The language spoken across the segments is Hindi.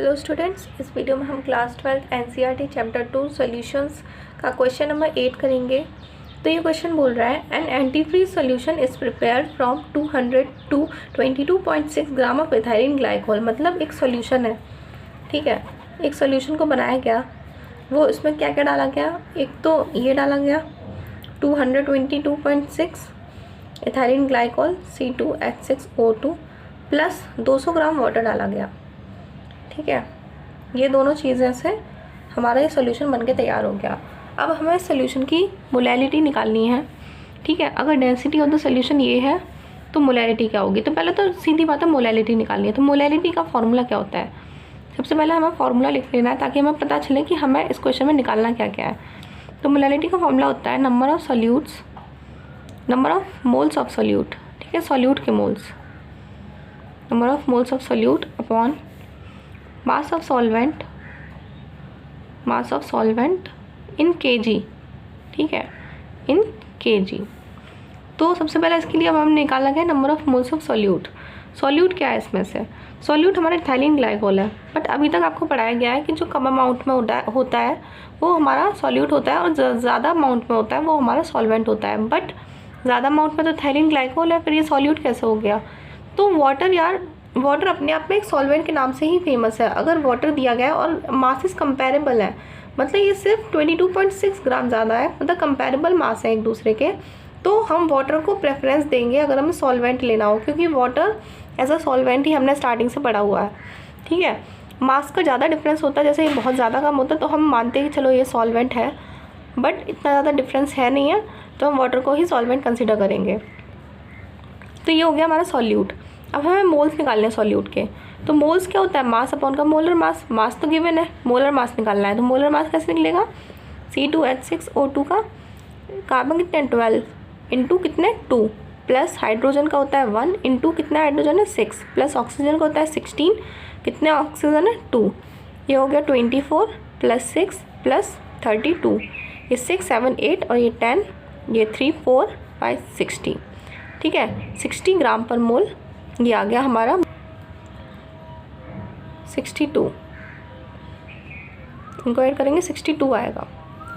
हेलो स्टूडेंट्स, इस वीडियो में हम क्लास 12 एनसीईआरटी चैप्टर 2 सॉल्यूशंस का क्वेश्चन नंबर 8 करेंगे। तो ये क्वेश्चन बोल रहा है an antifreeze solution is prepared from 200 to 22.6 gram of ethylene glycol. मतलब एक सॉल्यूशन है, ठीक है। एक सॉल्यूशन को बनाया गया, वो इसमें क्या क्या डाला गया। एक तो ये डाला गया 222.6 ethylene glycol C2H6O2 plus 200 gram water डाला गया, ठीक है। ये दोनों चीज़ें से हमारा ये सोल्यूशन बनके तैयार हो गया। अब हमें सोल्यूशन की मोलैलिटी निकालनी है, ठीक है। अगर डेंसिटी ऑफ द सोल्यूशन ये है तो मोलैलिटी क्या होगी। तो पहले तो सीधी बात है, मोलैलिटी निकालनी है। तो मोलैलिटी का फॉर्मूला क्या होता है, सबसे पहले हमें फॉर्मूला लिख लेना है ताकि हमें पता चले कि हमें इस क्वेश्चन में निकालना क्या क्या है। तो मोलैलिटी का फॉर्मूला होता है number of solutes, number of moles of solute, ठीक है। सोल्यूट के moles, number of moles of solute upon mass of solvent, mass of solvent in kg, ठीक है, इन kg। तो सबसे पहले इसके लिए अब हम निकाला गया number of moles of solute. Solute क्या है इसमें से, सॉल्यूट हमारा इथाइलिन ग्लाइकोल है। बट अभी तक आपको पढ़ाया गया है कि जो कम अमाउंट में होता है वो हमारा सॉल्यूट होता है, और ज़्यादा अमाउंट में होता है वो हमारा सॉल्वेंट होता है। बट ज़्यादा अमाउंट में तो इथाइलिन ग्लाइकोल है, फिर ये सॉल्यूट कैसे हो गया। तो वाटर, यार वाटर अपने आप में एक सॉल्वेंट के नाम से ही फेमस है। अगर वाटर दिया गया है और मासेस कंपेरेबल है, मतलब ये सिर्फ 22.6 ग्राम ज़्यादा है, मतलब कंपेरेबल मास है एक दूसरे के, तो हम वाटर को प्रेफरेंस देंगे अगर हमें सॉल्वेंट लेना हो, क्योंकि वाटर एज अ सॉल्वेंट ही हमने स्टार्टिंग से पढ़ा हुआ है, ठीक है। मास का ज़्यादा डिफरेंस होता है, जैसे ये बहुत ज़्यादा कम होता है तो हम मानते हैं कि चलो ये सॉल्वेंट है, बट इतना ज़्यादा डिफरेंस है नहीं है तो हम वाटर को ही सॉल्वेंट कंसिडर करेंगे। तो ये हो गया हमारा सॉल्यूट। अब हमें मोल्स निकालने हैं सॉल्यूट के। तो मोल्स क्या होता है, मास अपॉन का मोलर मास। मास तो गिवन है, मोलर मास निकालना है। तो मोलर मास कैसे निकलेगा, C2H6O2 का कार्बन कितने 12 इंटू कितने 2 प्लस हाइड्रोजन का होता है 1 इंटू कितना हाइड्रोजन है 6 प्लस ऑक्सीजन का होता है 16, कितने ऑक्सीजन है 2। ये हो गया 24 प्लस 6 प्लस 32, ये 6 7 8 और ये 10, ये 3 4 5 60, ठीक है। 60 ग्राम पर मोल ये आ गया हमारा 62, इनको ऐड करेंगे 62 आएगा,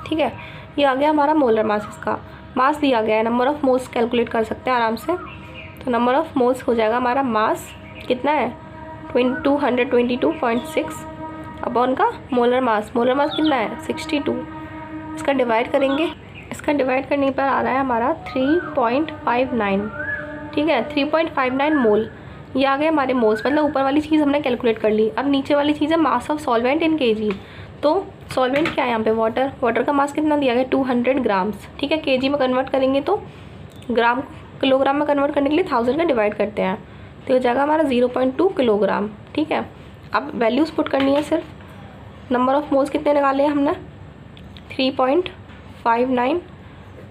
ठीक है। ये आ गया हमारा मोलर मास। इसका मास दिया गया है, नंबर ऑफ मोल्स कैलकुलेट कर सकते हैं आराम से। तो नंबर ऑफ मोल्स हो जाएगा हमारा मास कितना है 222.6 अपॉन का मोलर मास। मोलर मास कितना है 62। इसका डिवाइड करेंगे, इसका डिवाइड करने पर आ रहा है हमारा 3.59, ठीक है। 3.59 मोल ये आ गए हमारे मोल्स। मतलब ऊपर वाली चीज़ हमने कैलकुलेट कर ली। अब नीचे वाली चीज़ है mass of solvent in kg। तो सॉल्वेंट क्या है यहाँ पे, वाटर। वाटर का मास कितना दिया गया 200 ग्राम्स, ठीक है। kg में कन्वर्ट करेंगे तो ग्राम, किलोग्राम में कन्वर्ट करने के लिए 1000 का डिवाइड करते हैं, तो हो जाएगा हमारा 0.2 किलोग्राम, ठीक है। अब वैल्यूज़ पुट करनी है सिर्फ। नंबर ऑफ मोल्स कितने निकाले हैं हमने 3.59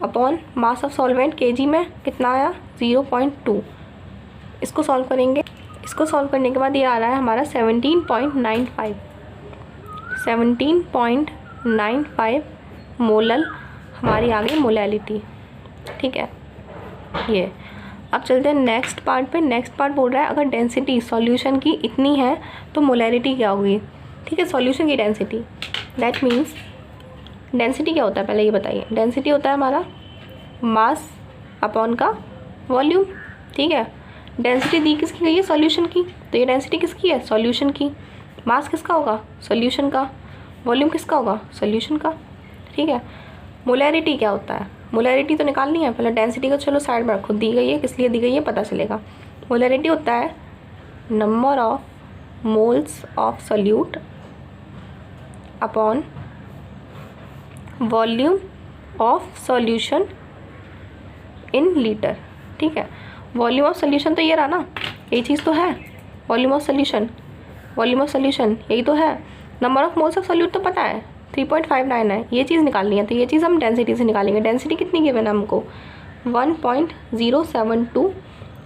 upon mass of solvent kg में कितना आया 0.2। इसको सॉल्व करेंगे, इसको सॉल्व करने के बाद ये आ रहा है हमारा 17.95, 17.95 मोलल हमारी आ गई मोलैलिटी, ठीक है। ये अब चलते हैं नेक्स्ट पार्ट पे। नेक्स्ट पार्ट बोल रहा है अगर डेंसिटी सॉल्यूशन की इतनी है तो मोलैलिटी क्या होगी, ठीक है। सॉल्यूशन की डेंसिटी, दैट मीन्स डेंसिटी क्या होता है पहले ये बताइए। डेंसिटी होता है हमारा मास अपॉन का वॉल्यूम, ठीक है। डेंसिटी दी किसकी गई है सॉल्यूशन की, तो ये डेंसिटी किसकी है सॉल्यूशन की। मास किसका होगा सॉल्यूशन का, वॉल्यूम किसका होगा सॉल्यूशन का, ठीक है। मोलैरिटी क्या होता है, मोलैरिटी तो निकालनी है। पहले डेंसिटी को चलो साइड में रखो, दी गई है किस लिए दी गई है पता चलेगा। मोलैरिटी होता है number of moles of solute upon volume of solution in litre, ठीक है। वॉल्यूम ऑफ सोल्यूशन तो ये रहा ना, ये चीज़ तो है volume of solution, volume of solution यही तो है। Number of moles of solute तो पता है 3.59 है, ये चीज़ निकालनी है। तो ये चीज़ हम डेंसिटी से निकालेंगे। डेंसिटी कितनी गिवन है हमको 1.072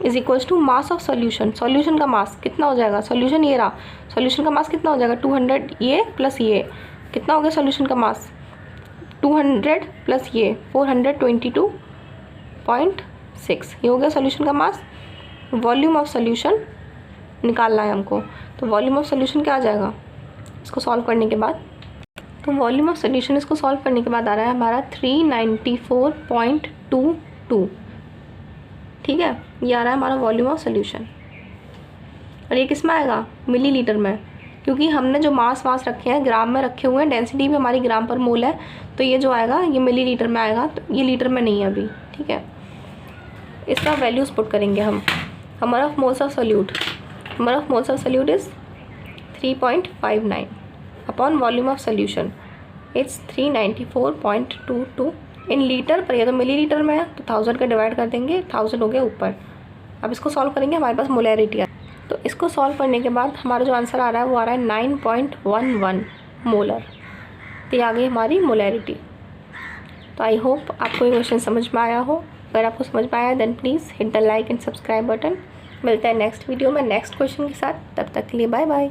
is equals to mass of solution. Solution का मास कितना हो जाएगा, सोल्यूशन ये रहा, सोल्यूशन का मास कितना हो जाएगा 200, ये प्लस ये कितना हो गया सोल्यूशन का मास 200 प्लस ये 422.6, ये हो गया सॉल्यूशन का मास। वॉल्यूम ऑफ सॉल्यूशन निकालना है हमको, तो वॉल्यूम ऑफ सॉल्यूशन क्या आ जाएगा इसको सॉल्व करने के बाद। तो वॉल्यूम ऑफ सोल्यूशन इसको सॉल्व करने के बाद आ रहा है हमारा 394.22। ठीक है, ये आ रहा है हमारा वॉल्यूम ऑफ सोल्यूशन। और ये किस में आएगा? मिलीलीटर में, क्योंकि हमने जो मास रखे हैं ग्राम में रखे हुए हैं, डेंसिटी भी हमारी ग्राम पर मोल है, तो ये जो आएगा ये मिलीलीटर में आएगा, तो ये लीटर में नहीं है अभी। ठीक है, इसका वैल्यूज़ पुट करेंगे हम। Number of moles of solute is 3.59 upon volume of solution it's 394.22 in litre पर। ये तो मिलीलीटर में है, तो 1000 का डिवाइड कर देंगे, 1000 हो गया ऊपर। अब इसको सॉल्व करेंगे, हमारे पास मोलैरिटी है। तो इसको सॉल्व करने के बाद हमारा जो आंसर आ रहा है वो आ रहा है 9.11 मोलर। तो ये आ गई हमारी मोलैरिटी। तो आई होप आपको ये क्वेश्चन समझ में आया हो। अगर आपको समझ में आया then please hit the like and subscribe button. मिलते हैं नेक्स्ट वीडियो में नेक्स्ट क्वेश्चन के साथ। तब तक के लिए बाय बाय।